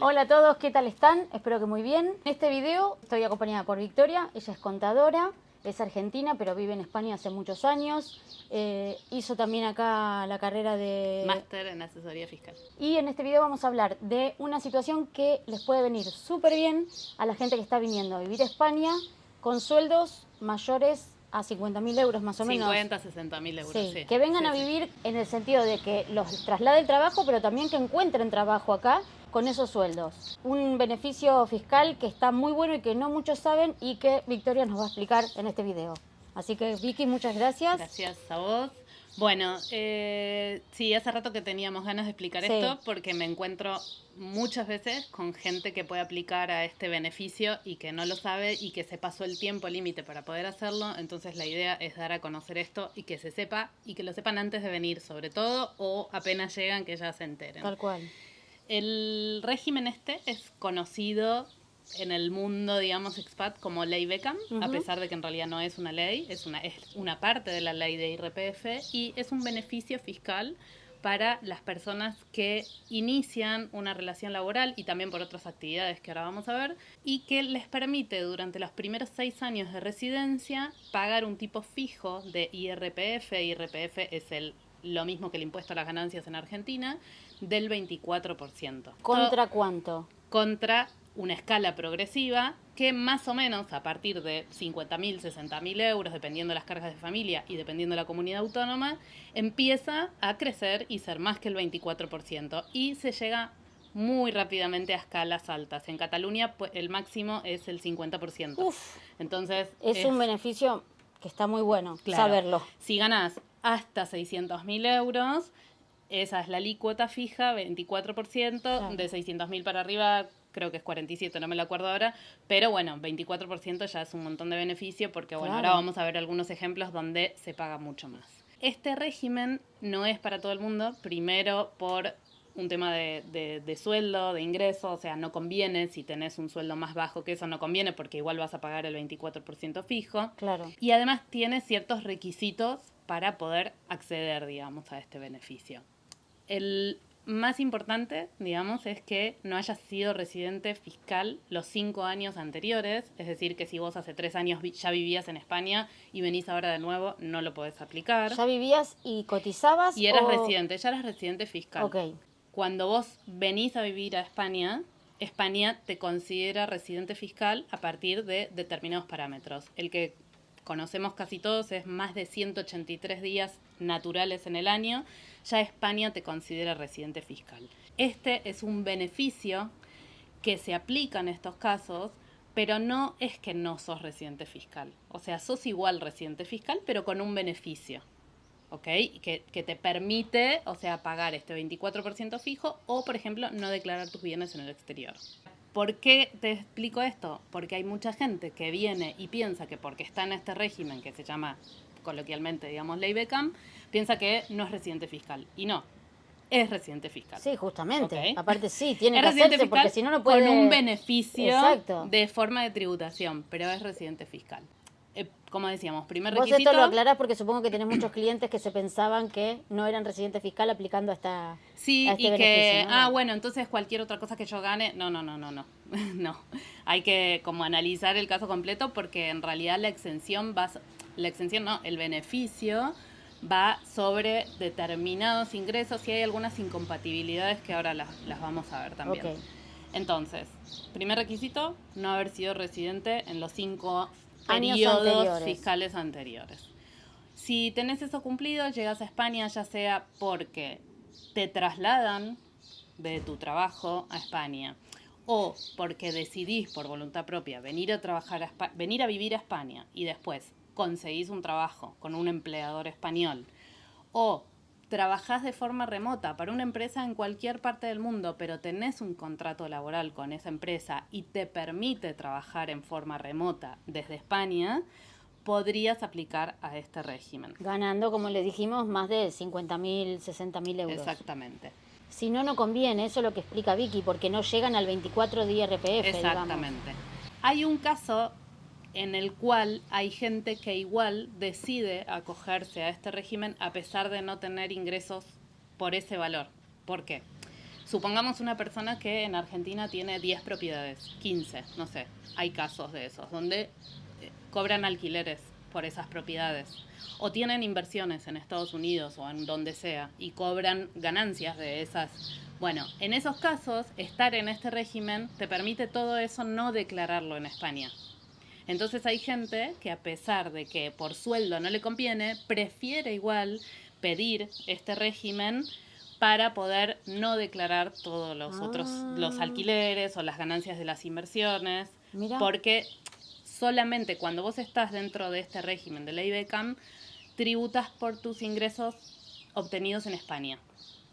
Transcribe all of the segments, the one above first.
Hola a todos, ¿qué tal están? Espero que muy bien. En este video estoy acompañada por Victoria, ella es contadora, es argentina, pero vive en España hace muchos años. Hizo también acá la carrera de Máster en asesoría fiscal. Y en este video vamos a hablar de una situación que les puede venir súper bien a la gente que está viniendo a vivir a España con sueldos mayores a 50.000 euros más o menos. 50, 60.000 euros, sí. Que vengan a vivir en el sentido de que los traslade el trabajo, pero también que encuentren trabajo acá con esos sueldos. Un beneficio fiscal que está muy bueno y que no muchos saben y que Victoria nos va a explicar en este video. Así que Vicky, muchas gracias. Gracias a vos. Bueno, sí, hace rato que teníamos ganas de explicar esto porque me encuentro muchas veces con gente que puede aplicar a este beneficio y que no lo sabe y que se pasó el tiempo límite para poder hacerlo. Entonces la idea es dar a conocer esto y que se sepa y que lo sepan antes de venir sobre todo o apenas llegan que ya se enteren. Tal cual. El régimen este es conocido en el mundo, digamos, expat como ley Beckham, a pesar de que en realidad no es una ley, es una parte de la ley de IRPF y es un beneficio fiscal para las personas que inician una relación laboral y también por otras actividades que ahora vamos a ver, y que les permite durante los primeros 6 años de residencia pagar un tipo fijo de IRPF. IRPF es lo mismo que el impuesto a las ganancias en Argentina, del 24%. ¿Contra cuánto? Contra una escala progresiva que más o menos a partir de 50.000, 60.000 euros, dependiendo de las cargas de familia y dependiendo de la comunidad autónoma, empieza a crecer y ser más que el 24%. Y se llega muy rápidamente a escalas altas. En Cataluña el máximo es el 50%. Uf, entonces es un beneficio que está muy bueno, claro, saberlo. Si ganás hasta 600.000 euros, esa es la alícuota fija, 24%, claro. De 600.000 para arriba creo que es 47, no me lo acuerdo ahora, pero bueno, 24% ya es un montón de beneficio porque bueno, ahora vamos a ver algunos ejemplos donde se paga mucho más. Este régimen no es para todo el mundo, primero por un tema de sueldo, de ingreso, o sea, no conviene, si tenés un sueldo más bajo que eso no conviene porque igual vas a pagar el 24% fijo. Claro. Y además tiene ciertos requisitos para poder acceder, digamos, a este beneficio. El más importante, digamos, es que no hayas sido residente fiscal los 5 años anteriores, es decir, que si vos hace 3 años ya vivías en España y venís ahora de nuevo, no lo podés aplicar. ¿Ya vivías y cotizabas? Y eras residente, ya eras residente fiscal. Ok. Cuando vos venís a vivir a España, España te considera residente fiscal a partir de determinados parámetros. El que conocemos casi todos es más de 183 días naturales en el año, ya España te considera residente fiscal. Este es un beneficio que se aplica en estos casos, pero no es que no sos residente fiscal. O sea, sos igual residente fiscal, pero con un beneficio. ¿Ok? Que te permite, o sea, pagar este 24% fijo o, por ejemplo, no declarar tus bienes en el exterior. ¿Por qué te explico esto? Porque hay mucha gente que viene y piensa que porque está en este régimen que se llama coloquialmente, digamos, ley Beckham, piensa que no es residente fiscal. Y no, es residente fiscal. Sí, justamente. ¿Okay? Aparte sí, tiene que hacerse porque si no, no puede... Con un beneficio Exacto. de forma de tributación, pero es residente fiscal. Como decíamos, primer Vos requisito... esto lo aclarás porque supongo que tenés muchos clientes que se pensaban que no eran residente fiscal aplicando a sí, este y beneficio, que, ¿no? Bueno, entonces cualquier otra cosa que yo gane, no. No, hay que como analizar el caso completo porque en realidad el beneficio va sobre determinados ingresos y hay algunas incompatibilidades que ahora las vamos a ver también. Okay. Entonces, primer requisito, no haber sido residente en los 5 años periodos fiscales anteriores. Si tenés eso cumplido, llegas a España ya sea porque te trasladan de tu trabajo a España o porque decidís por voluntad propia venir a vivir a España y después conseguís un trabajo con un empleador español o trabajás de forma remota para una empresa en cualquier parte del mundo, pero tenés un contrato laboral con esa empresa y te permite trabajar en forma remota desde España, podrías aplicar a este régimen. Ganando, como le dijimos, más de 50.000, 60.000 euros. Exactamente. Si no, no conviene, eso es lo que explica Vicky, porque no llegan al 24 de IRPF. Exactamente. Digamos. Hay un caso en el cual hay gente que igual decide acogerse a este régimen a pesar de no tener ingresos por ese valor. ¿Por qué? supongamos una persona que en Argentina tiene 10 propiedades, 15, no sé, hay casos de esos, donde cobran alquileres por esas propiedades. O tienen inversiones en Estados Unidos o en donde sea y cobran ganancias de esas. Bueno, en esos casos, estar en este régimen te permite todo eso no declararlo en España. Entonces hay gente que a pesar de que por sueldo no le conviene, prefiere igual pedir este régimen para poder no declarar todos los alquileres o las ganancias de las inversiones. Mirá. Porque solamente cuando vos estás dentro de este régimen de ley Beckham, tributas por tus ingresos obtenidos en España.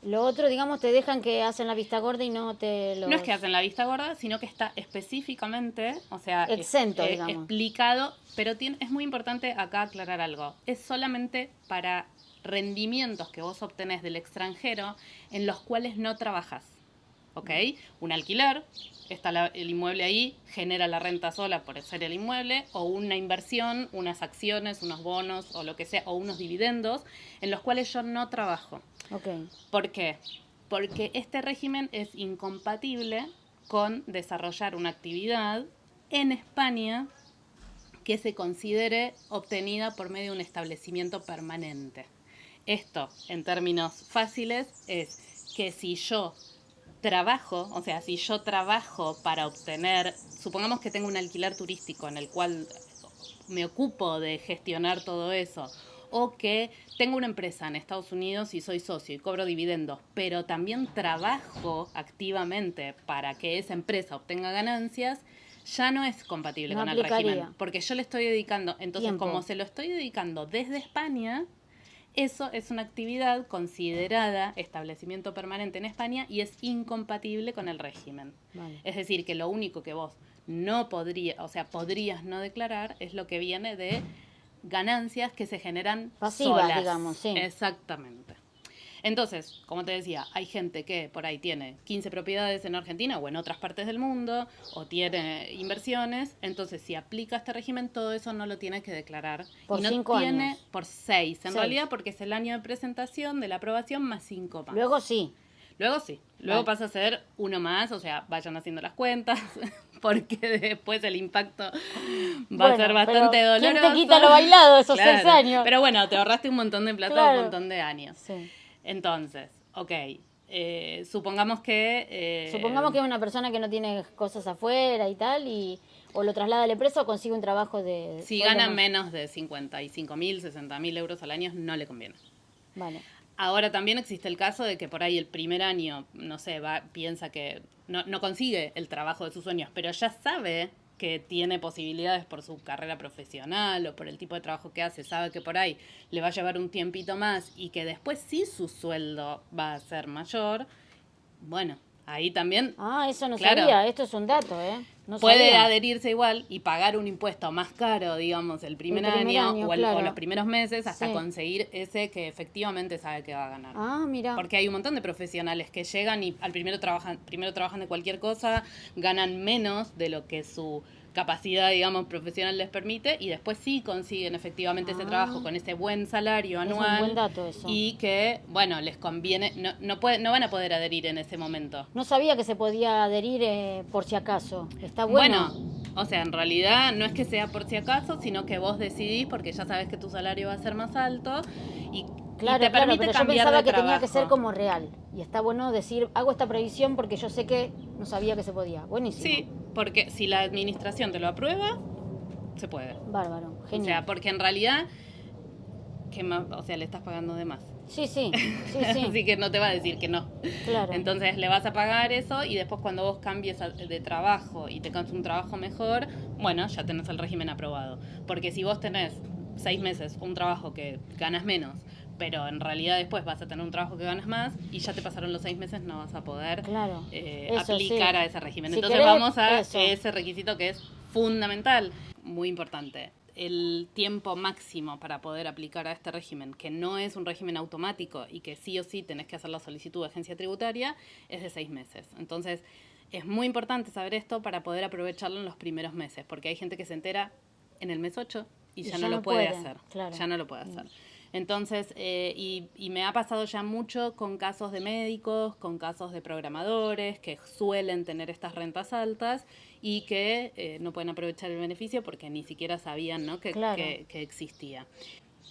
Lo otro, digamos, te dejan que hacen la vista gorda y no te lo... No es que hacen la vista gorda, sino que está específicamente, o sea, exento, digamos. explicado, pero es muy importante acá aclarar algo. Es solamente para rendimientos que vos obtenés del extranjero en los cuales no trabajás. ¿Ok? Un alquiler, está el inmueble ahí, genera la renta sola por ser el inmueble, o una inversión, unas acciones, unos bonos, o lo que sea, o unos dividendos, en los cuales yo no trabajo. Okay. ¿Por qué? Porque este régimen es incompatible con desarrollar una actividad en España que se considere obtenida por medio de un establecimiento permanente. Esto, en términos fáciles, es que si yo trabajo, o sea, si yo trabajo para obtener, supongamos que tengo un alquiler turístico en el cual me ocupo de gestionar todo eso, o que tengo una empresa en Estados Unidos y soy socio y cobro dividendos, pero también trabajo activamente para que esa empresa obtenga ganancias, ya no es compatible no con el aplicaría. régimen, porque yo le estoy dedicando, entonces Tiempo. como se lo estoy dedicando desde España, eso es una actividad considerada establecimiento permanente en España y es incompatible con el régimen. Vale. Es decir, que lo único que vos no podrías no declarar es lo que viene de ganancias que se generan pasivas, solas. digamos, sí. Exactamente. Entonces, como te decía, hay gente que por ahí tiene 15 propiedades en Argentina o en otras partes del mundo, o tiene inversiones, entonces si aplica este régimen, todo eso no lo tiene que declarar. Por y no 5 tiene años. por 6, en 6. realidad, porque es el año de presentación de la aprobación más 5 más. Luego sí. Luego sí, luego Vale. pasa a ser uno más, o sea, vayan haciendo las cuentas, porque después el impacto va a ser bastante doloroso. ¿Quién te quita lo bailado esos Claro, 6 años? Pero bueno, te ahorraste un montón de plata, Claro. un montón de años. Sí. Entonces, ok, supongamos que... Supongamos que es una persona que no tiene cosas afuera y tal, o lo traslada a la empresa o consigue un trabajo de... Si gana menos de 55.000, 60.000 euros al año, no le conviene. Vale. Ahora también existe el caso de que por ahí el primer año, no sé, piensa que no consigue el trabajo de sus sueños, pero ya sabe que tiene posibilidades por su carrera profesional o por el tipo de trabajo que hace, sabe que por ahí le va a llevar un tiempito más y que después sí su sueldo va a ser mayor, bueno, ahí también... Eso no claro, sabía, esto es un dato, ¿eh? No puede sabía. adherirse igual y pagar un impuesto más caro, digamos, el primer año o claro. los primeros meses hasta Sí. conseguir ese que efectivamente sabe que va a ganar. Mira. Porque hay un montón de profesionales que llegan y primero trabajan de cualquier cosa, ganan menos de lo que su capacidad, digamos, profesional les permite y después sí consiguen efectivamente ese trabajo con ese buen salario anual. Es un buen dato eso. Y que, bueno, les conviene, no van a poder adherir en ese momento. No sabía que se podía adherir por si acaso. Está bueno. O sea, en realidad no es que sea por si acaso, sino que vos decidís porque ya sabes que tu salario va a ser más alto y Claro, te permite pero yo cambiar pensaba de que trabajo. tenía que ser como real. Y está bueno decir, hago esta previsión porque yo sé que no sabía que se podía. Buenísimo. Sí, porque si la administración te lo aprueba, se puede. Bárbaro, genial. O sea, porque en realidad, le estás pagando de más. Sí. Así que no te va a decir que no. Claro. Entonces le vas a pagar eso y después cuando vos cambies de trabajo y tengas un trabajo mejor, bueno, ya tenés el régimen aprobado. Porque si vos tenés 6 meses un trabajo que ganas menos, pero en realidad después vas a tener un trabajo que ganas más y ya te pasaron los 6 meses, no vas a poder aplicar a ese régimen. Si Entonces querés, vamos a eso. ese requisito que es fundamental, muy importante. El tiempo máximo para poder aplicar a este régimen, que no es un régimen automático y que sí o sí tenés que hacer la solicitud de agencia tributaria, es de 6 meses. Entonces, es muy importante saber esto para poder aprovecharlo en los primeros meses, porque hay gente que se entera en el mes 8 y ya no lo puede hacer. Claro. Ya no lo puede hacer. Entonces, y me ha pasado ya mucho con casos de médicos, con casos de programadores que suelen tener estas rentas altas y que no pueden aprovechar el beneficio porque ni siquiera sabían, ¿no? Claro. que existía.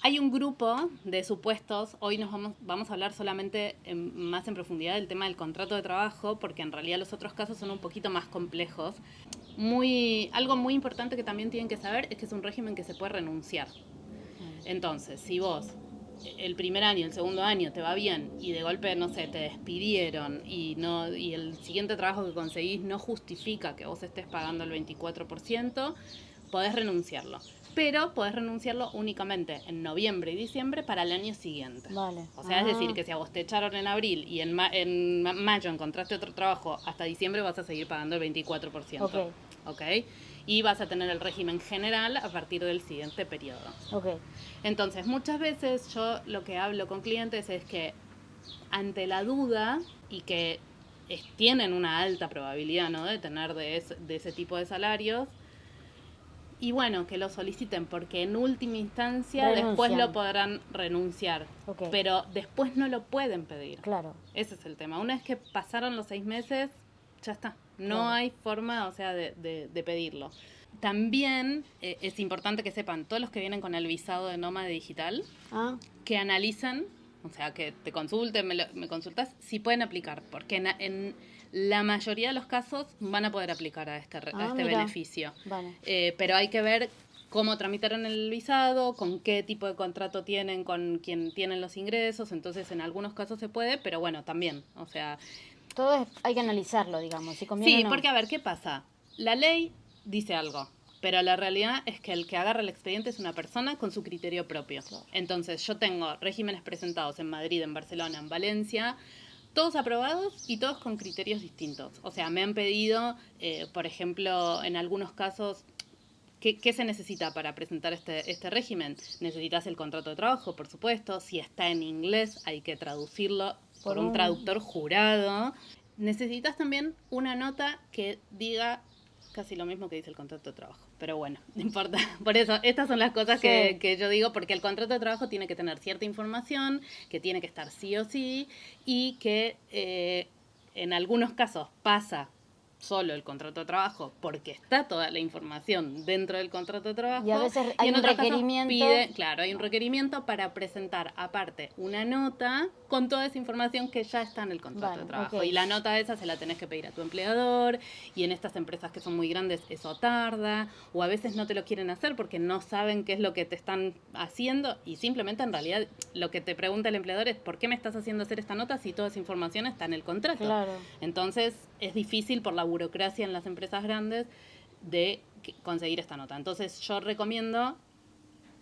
Hay un grupo de supuestos, hoy vamos a hablar solamente más en profundidad del tema del contrato de trabajo, porque en realidad los otros casos son un poquito más complejos. Algo muy importante que también tienen que saber es que es un régimen que se puede renunciar. Entonces, si vos el primer año, el segundo año te va bien y de golpe, no sé, te despidieron y el siguiente trabajo que conseguís no justifica que vos estés pagando el 24%, podés renunciarlo. Pero podés renunciarlo únicamente en noviembre y diciembre para el año siguiente. Vale. O sea, es decir, que si a vos te echaron en abril y en mayo encontraste otro trabajo, hasta diciembre vas a seguir pagando el 24%. ¿Ok? Y vas a tener el régimen general a partir del siguiente periodo. Okay. Entonces, muchas veces yo lo que hablo con clientes es que ante la duda y que tienen una alta probabilidad, ¿no?, de tener de ese tipo de salarios, y bueno, que lo soliciten porque en última instancia después lo podrán renunciar, pero después no lo pueden pedir. Claro. Ese es el tema. Una vez que pasaron los 6 meses, ya está. No hay forma, o sea, de pedirlo. También es importante que sepan todos los que vienen con el visado de nómada digital, que analicen, o sea, que te consulten, me consultas, si pueden aplicar, porque en la mayoría de los casos van a poder aplicar a este beneficio. Vale. Pero hay que ver cómo tramitaron el visado, con qué tipo de contrato tienen, con quién tienen los ingresos. Entonces, en algunos casos se puede, pero bueno, también, o sea... Todo hay que analizarlo, digamos, si conviene o no. Porque a ver, ¿qué pasa? La ley dice algo, pero la realidad es que el que agarra el expediente es una persona con su criterio propio. Claro. Entonces, yo tengo regímenes presentados en Madrid, en Barcelona, en Valencia, todos aprobados y todos con criterios distintos. O sea, me han pedido, por ejemplo, en algunos casos, ¿qué se necesita para presentar este régimen? Necesitas el contrato de trabajo, por supuesto. Si está en inglés, hay que traducirlo por un traductor jurado. Necesitas también una nota que diga casi lo mismo que dice el contrato de trabajo. Pero bueno, no importa. Por eso, estas son las cosas que yo digo, porque el contrato de trabajo tiene que tener cierta información, que tiene que estar sí o sí, y que en algunos casos pasa solo el contrato de trabajo porque está toda la información dentro del contrato de trabajo. Y a veces hay un requerimiento. Hay un requerimiento para presentar aparte una nota con toda esa información que ya está en el contrato de trabajo. Y la nota esa se la tenés que pedir a tu empleador, y en estas empresas que son muy grandes eso tarda, o a veces no te lo quieren hacer porque no saben qué es lo que te están haciendo, y simplemente en realidad lo que te pregunta el empleador es ¿por qué me estás haciendo hacer esta nota si toda esa información está en el contrato? Claro. Entonces es difícil por la burocracia en las empresas grandes de conseguir esta nota. Entonces yo recomiendo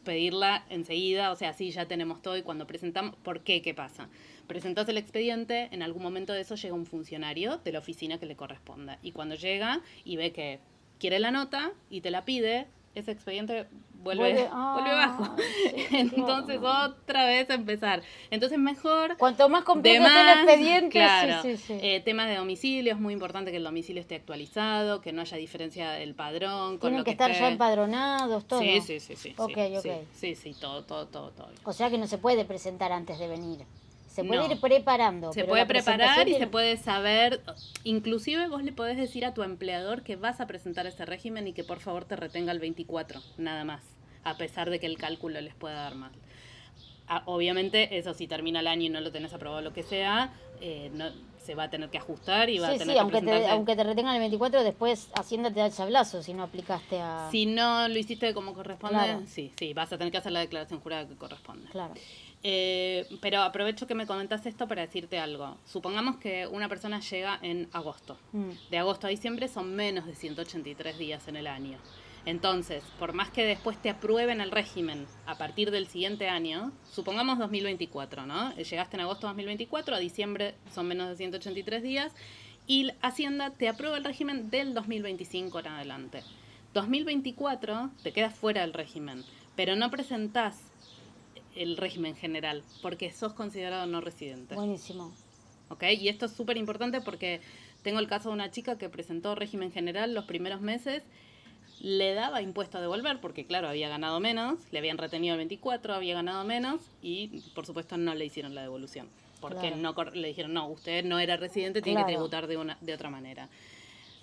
pedirla enseguida, o sea, sí, ya tenemos todo, y cuando presentamos, ¿por qué? ¿Qué pasa? Presentás el expediente, en algún momento de eso llega un funcionario de la oficina que le corresponda, y cuando llega y ve que quiere la nota y te la pide, ese expediente vuelve abajo. Sí, entonces otra vez empezar. Entonces mejor... Cuanto más complejo esté el expediente, claro, sí. Temas de domicilio, es muy importante que el domicilio esté actualizado, que no haya diferencia del padrón. Tienen que estar ya empadronados, todo. Sí. Ok. Sí, todo. O sea que no se puede presentar antes de venir. Se puede ir preparando. Se puede preparar y se puede saber, inclusive vos le podés decir a tu empleador que vas a presentar este régimen y que por favor te retenga el 24, nada más, a pesar de que el cálculo les pueda dar mal. Obviamente, eso si termina el año y no lo tenés aprobado, lo que sea, no, se va a tener que ajustar y va a tener que presentarse. Aunque te retengan el 24, después Hacienda te da el sablazo si no aplicaste a... Si no lo hiciste como corresponde, claro. Sí, vas a tener que hacer la declaración jurada que corresponde. Claro. Pero aprovecho que me comentas esto para decirte algo. Supongamos que una persona llega en agosto. De agosto a diciembre son menos de 183 días en el año. Entonces, por más que después te aprueben el régimen a partir del siguiente año, supongamos 2024, ¿no? Llegaste en agosto de 2024, a diciembre son menos de 183 días, y Hacienda te aprueba el régimen del 2025 en adelante. 2024 te quedas fuera del régimen, pero no presentás el régimen general, porque sos considerado no residente. Buenísimo. ¿Ok? Y esto es súper importante porque tengo el caso de una chica que presentó régimen general los primeros meses, le daba impuesto a devolver, porque claro, había ganado menos, le habían retenido el 24, había ganado menos, y por supuesto no le hicieron la devolución. Porque le dijeron, no, usted no era residente, tiene que tributar de otra manera.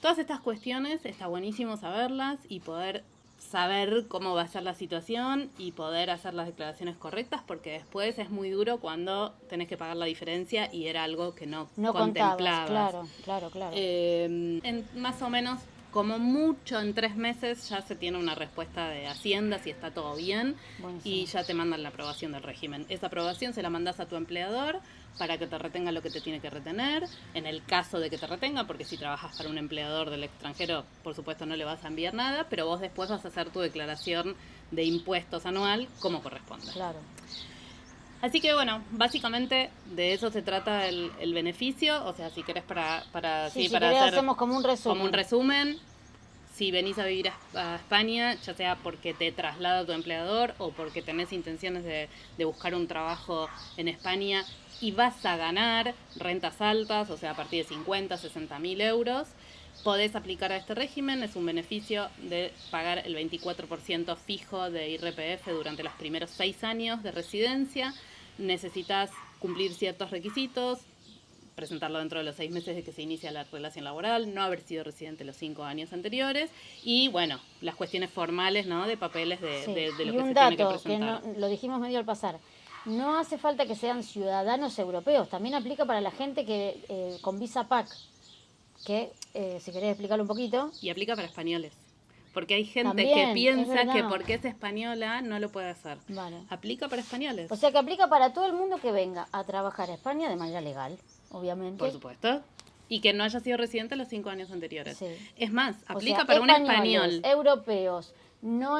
Todas estas cuestiones está buenísimo saberlas y poder saber cómo va a ser la situación y poder hacer las declaraciones correctas, porque después es muy duro cuando tenés que pagar la diferencia y era algo que no contemplabas. Claro. Más o menos, como mucho en 3 meses ya se tiene una respuesta de Hacienda si está todo bien. Buenísimo. Y ya te mandan la aprobación del régimen. Esa aprobación se la mandás a tu empleador para que te retenga lo que te tiene que retener, en el caso de que te retenga, porque si trabajas para un empleador del extranjero, por supuesto no le vas a enviar nada, pero vos después vas a hacer tu declaración de impuestos anual como corresponde. Claro. Así que bueno, básicamente de eso se trata el beneficio, o sea, si querés para para hacer hacemos como un resumen. Si venís a vivir a España, ya sea porque te traslada tu empleador o porque tenés intenciones de buscar un trabajo en España y vas a ganar rentas altas, o sea, a partir de 50, 60 mil euros, podés aplicar a este régimen. Es un beneficio de pagar el 24% fijo de IRPF durante los primeros 6 años de residencia. Necesitas cumplir ciertos requisitos, presentarlo dentro de los 6 meses de que se inicia la relación laboral, no haber sido residente los 5 años anteriores y, bueno, las cuestiones formales, ¿no?, de papeles de lo que se tiene que presentar. Y un dato, que no, lo dijimos medio al pasar, no hace falta que sean ciudadanos europeos, también aplica para la gente que con visa PAC, que, si querés explicarlo un poquito. Y aplica para españoles. Porque hay gente también, que piensa que porque es española no lo puede hacer. Vale. Aplica para españoles. O sea que aplica para todo el mundo que venga a trabajar a España de manera legal, obviamente. Por supuesto. Y que no haya sido residente los 5 años anteriores. Sí. Es más, aplica para un español. Europeos, no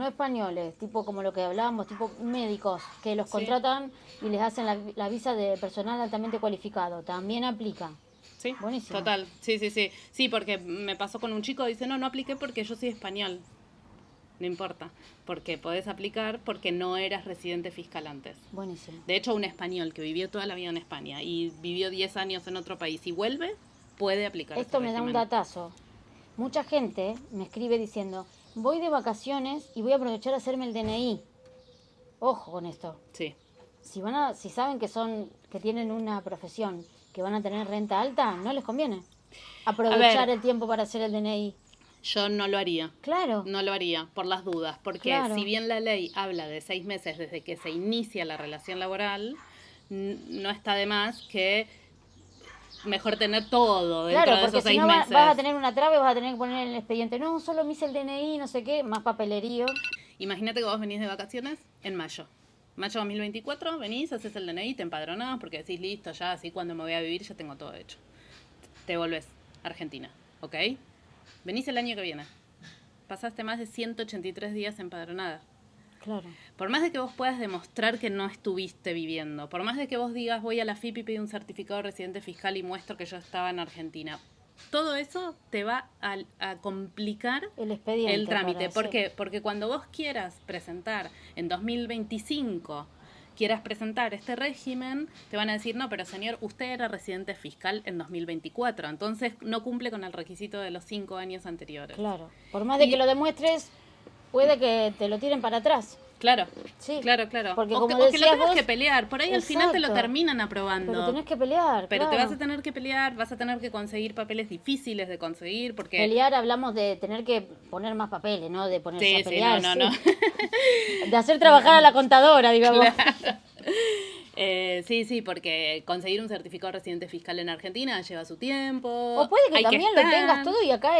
españoles, tipo como lo que hablábamos, tipo médicos, que los contratan y les hacen la visa de personal altamente cualificado. También aplica. Sí, buenísimo. Total, sí. Sí, porque me pasó con un chico, dice, no apliqué porque yo soy español. No importa, porque podés aplicar porque no eras residente fiscal antes. Buenísimo. De hecho, un español que vivió toda la vida en España y vivió 10 años en otro país y vuelve, puede aplicar. Esto me da un datazo. Mucha gente me escribe diciendo, voy de vacaciones y voy a aprovechar a hacerme el DNI. Ojo con esto. Sí. Si saben que tienen una profesión que van a tener renta alta, no les conviene aprovechar el tiempo para hacer el DNI. Yo no lo haría. Claro. No lo haría, por las dudas. Porque si bien la ley habla de 6 meses desde que se inicia la relación laboral, no está de más que mejor tener todo dentro de esos 6 meses. Vas a tener una traba y vas a tener que poner en el expediente, no, solo me hice el DNI, no sé qué, más papelerío. Imagínate que vos venís de vacaciones en mayo. Mayo 2024, venís, haces el DNI, te empadronás porque decís, listo, ya, así cuando me voy a vivir ya tengo todo hecho. Te volvés a Argentina, ¿ok? Venís el año que viene. Pasaste más de 183 días empadronada. Claro. Por más de que vos puedas demostrar que no estuviste viviendo, por más de que vos digas, voy a la FIP y pido un certificado de residente fiscal y muestro que yo estaba en Argentina, todo eso te va a complicar el trámite. ¿Por qué? Porque cuando vos quieras presentar en 2025, quieras presentar este régimen, te van a decir, no, pero señor, usted era residente fiscal en 2024, entonces no cumple con el requisito de los 5 años anteriores. Claro, por más de que lo demuestres, puede que te lo tiren para atrás. Claro, sí, claro. Porque o que lo tengas que pelear, por ahí al final te lo terminan aprobando. Pero tenés que pelear, Pero te vas a tener que pelear, vas a tener que conseguir papeles difíciles de conseguir, porque... Pelear hablamos de tener que poner más papeles, ¿no? De ponerse a pelear. No. De hacer trabajar a la contadora, digamos. Claro. Sí, porque conseguir un certificado de residente fiscal en Argentina lleva su tiempo. O puede que también lo tengas todo y acá,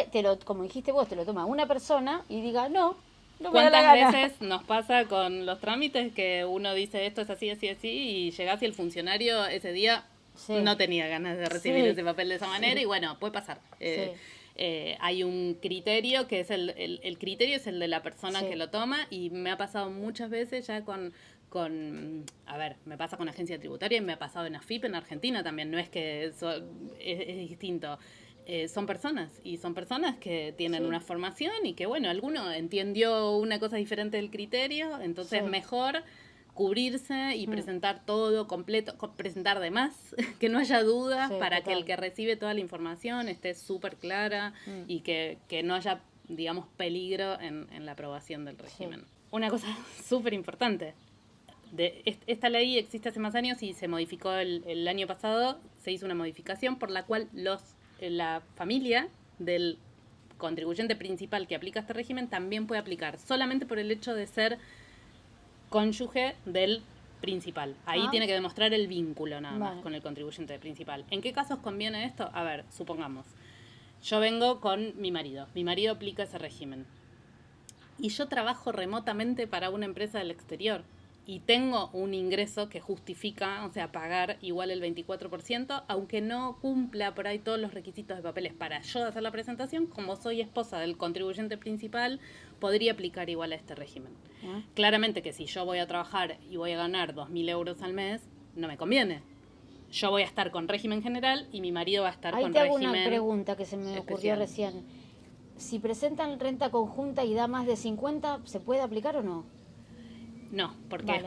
como dijiste vos, te lo toma una persona y diga, no ¿Cuántas veces nos pasa con los trámites que uno dice esto es así y llegás y el funcionario ese día no tenía ganas de recibir ese papel de esa manera y bueno, puede pasar. Hay un criterio que es el criterio es el de la persona que lo toma y me ha pasado muchas veces ya me pasa con agencia tributaria y me ha pasado en AFIP en Argentina también, no es que eso es distinto. Son personas que tienen una formación y que bueno, alguno entendió una cosa diferente del criterio, entonces mejor cubrirse y presentar todo completo, presentar de más, que no haya dudas para que el que recibe toda la información esté súper clara y que no haya digamos, peligro en la aprobación del régimen. Sí. Una cosa súper importante. Esta ley existe hace más años y se modificó el año pasado, se hizo una modificación por la cual la familia del contribuyente principal que aplica este régimen también puede aplicar, solamente por el hecho de ser cónyuge del principal. Ahí tiene que demostrar el vínculo nada más con el contribuyente principal. ¿En qué casos conviene esto? A ver, supongamos, yo vengo con mi marido aplica ese régimen y yo trabajo remotamente para una empresa del exterior y tengo un ingreso que justifica, o sea, pagar igual el 24%, aunque no cumpla por ahí todos los requisitos de papeles para yo hacer la presentación, como soy esposa del contribuyente principal, podría aplicar igual a este régimen. Claramente que si yo voy a trabajar y voy a ganar 2.000 euros al mes, no me conviene. Yo voy a estar con régimen general y mi marido va a estar con régimen especial. Ahí te hago una pregunta que se me ocurrió recién. Si presentan renta conjunta y da más de 50, ¿se puede aplicar o no? No, porque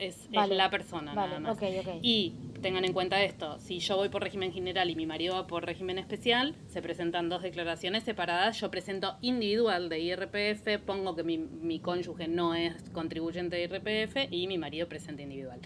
es la persona nada más. Okay. Y tengan en cuenta esto, si yo voy por régimen general y mi marido va por régimen especial, se presentan dos declaraciones separadas, yo presento individual de IRPF, pongo que mi cónyuge no es contribuyente de IRPF y mi marido presenta individual.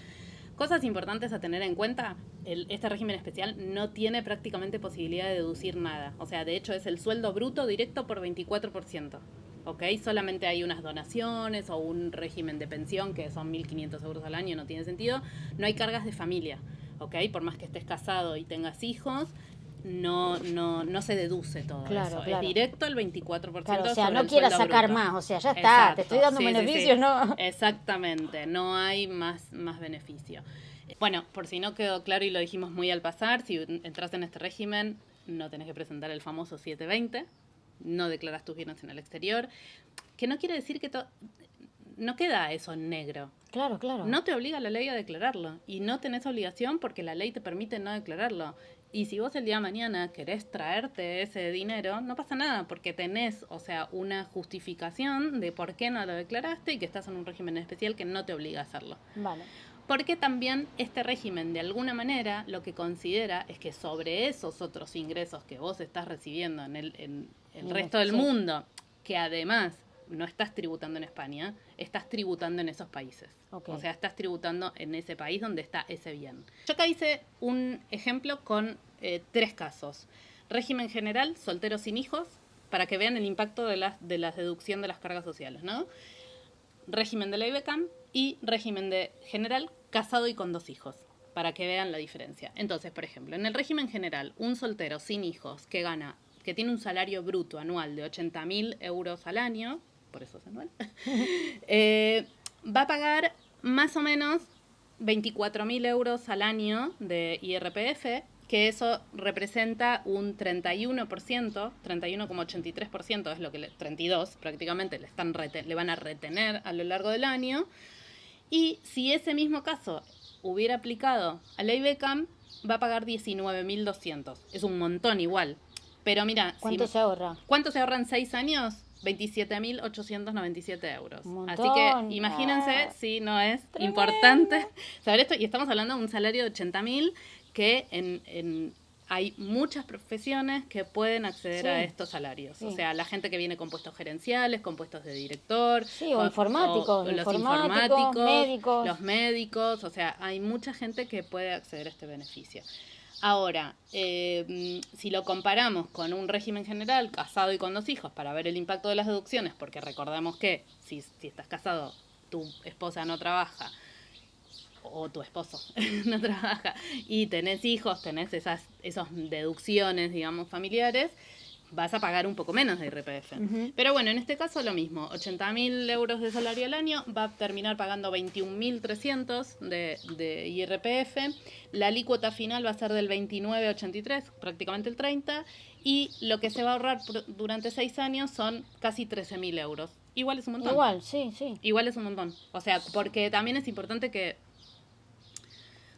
Cosas importantes a tener en cuenta, este régimen especial no tiene prácticamente posibilidad de deducir nada, o sea, de hecho es el sueldo bruto directo por 24%. ¿Ok? Solamente hay unas donaciones o un régimen de pensión que son 1.500 euros al año, no tiene sentido. No hay cargas de familia, ¿ok? Por más que estés casado y tengas hijos, no se deduce todo eso. Claro. Es directo el 24%. Claro, o sea, no quieras sacar bruto. Más, o sea, ya está, exacto. Te estoy dando beneficios, sí. ¿No? Exactamente, no hay más beneficio. Bueno, por si no quedó claro y lo dijimos muy al pasar, si entras en este régimen, no tenés que presentar el famoso 720, no declaras tus bienes en el exterior, que no quiere decir que no queda eso en negro. Claro. No te obliga la ley a declararlo y no tenés obligación porque la ley te permite no declararlo. Y si vos el día de mañana querés traerte ese dinero, no pasa nada porque tenés, o sea, una justificación de por qué no lo declaraste y que estás en un régimen especial que no te obliga a hacerlo. Vale. Porque también este régimen, de alguna manera, lo que considera es que sobre esos otros ingresos que vos estás recibiendo en el resto del mundo, que además no estás tributando en España, estás tributando en esos países. Okay. O sea, estás tributando en ese país donde está ese bien. Yo acá hice un ejemplo con 3 casos. Régimen general, solteros sin hijos, para que vean el impacto de la deducción de las cargas sociales, ¿no? Régimen de la IBECAM y régimen de general, casado y con 2 hijos, para que vean la diferencia. Entonces, por ejemplo, en el régimen general, un soltero sin hijos que tiene un salario bruto anual de 80.000 euros al año, por eso es anual, va a pagar más o menos 24.000 euros al año de IRPF, que eso representa un 31%, 31,83% es lo que 32 prácticamente le van a retener a lo largo del año. Y si ese mismo caso hubiera aplicado a la IBECAM, va a pagar 19.200. Es un montón igual. Pero mira, ¿cuánto se ahorra? ¿Cuánto se ahorra en 6 años? 27.897 euros. Así que imagínense si no es tremendo. Importante saber esto. Y estamos hablando de un salario de 80.000 que hay muchas profesiones que pueden acceder a estos salarios. Sí. O sea, la gente que viene con puestos gerenciales, con puestos de director. Sí, o informáticos. Los informáticos, los médicos. O sea, hay mucha gente que puede acceder a este beneficio. Ahora, si lo comparamos con un régimen general, casado y con 2 hijos, para ver el impacto de las deducciones, porque recordemos que si estás casado, tu esposa no trabaja, o tu esposo no trabaja, y tenés hijos, tenés esas deducciones, digamos, familiares, vas a pagar un poco menos de IRPF. Uh-huh. Pero bueno, en este caso lo mismo, 80.000 euros de salario al año, va a terminar pagando 21.300 de IRPF, la alícuota final va a ser del 29,83, prácticamente el 30%, y lo que se va a ahorrar durante 6 años son casi 13.000 euros. Igual es un montón. Igual, sí. Igual es un montón. O sea, porque también es importante que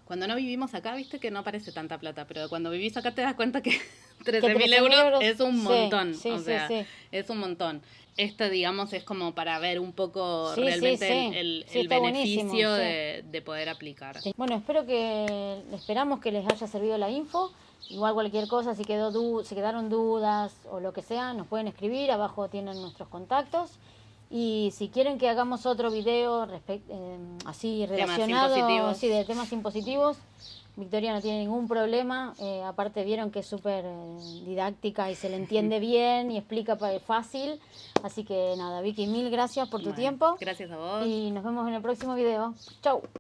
cuando no vivimos acá, viste que no parece tanta plata, pero cuando vivís acá te das cuenta que 13.000 euros es un montón. Sí, es un montón. Esto, digamos, es como para ver un poco realmente el beneficio de poder aplicar. Sí. Bueno, esperamos que les haya servido la info. Igual cualquier cosa, si si quedaron dudas o lo que sea, nos pueden escribir, abajo tienen nuestros contactos. Y si quieren que hagamos otro video así relacionado, impositivos. sí, de temas impositivos, Victoria no tiene ningún problema. Aparte vieron que es súper didáctica y se le entiende bien y explica fácil. Así que nada, Vicky, mil gracias por tu Bueno, tiempo. gracias a vos. Y nos vemos en el próximo video. Chau.